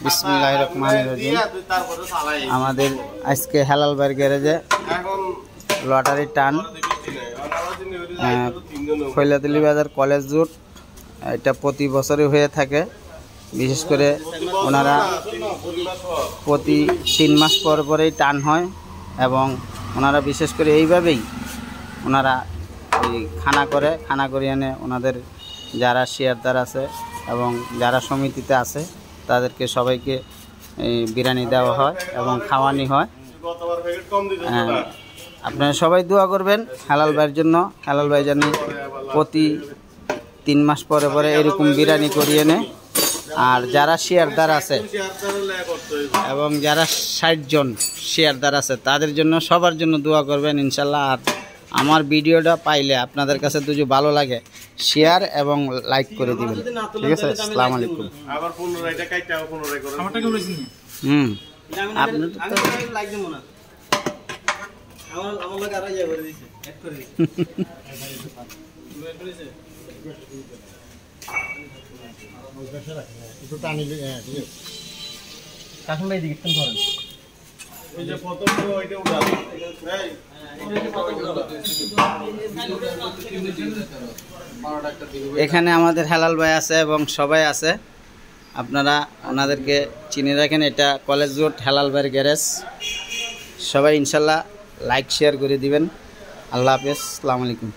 বিসমিল্লাহির রহমানির রহিম। আমাদের আজকে হেলাল ভাইয়ের গ্যারেজে লটারি টান কৈলাতলি বাজার কলেজ রোড। এটা প্রতি বছরই হয়ে থাকে। বিশেষ করে ওনারা প্রতি 3 মাস পর পরেই টান হয় এবং ওনারা বিশেষ করে এইভাবেই ওনারা ওই খানা করে এনে ওনাদের যারা শেয়ারদার আছে এবং যারা সমিতিতে আছে তাদেরকে সবাইকে বিরিয়ানি দেওয়া হয় এবং খাওয়ানি হয়। আপনারা সবাই দোয়া করবেন হেলাল ভাইয়ের জন্য। হেলাল ভাই জানি প্রতি 3 মাস পরে পরে এরকম বিরিয়ানি করিয়ে নেয়। আর যারা শেয়ারদার আছে এবং যারা 60 জন শেয়ারদার আছে তাদের জন্য সবার জন্য দোয়া করবেন ইনশাল্লাহ। আর আমার ভিডিওটা পাইলে আপনাদের কাছে যদি ভালো লাগে শেয়ার এবং লাইক করে দিবেন, ঠিক আছে? আসসালামু আলাইকুম। এখানে আমাদের হেলাল ভাই আছে এবং সবাই আছে, আপনারা ওনাদেরকে চিনে রাখেন। এটা কলেজ রোড হেলাল ভাইয়ের গ্যারেজ। সবাই ইনশাল্লাহ লাইক শেয়ার করে দিবেন। আল্লাহ হাফেজ, আসসালামু আলাইকুম।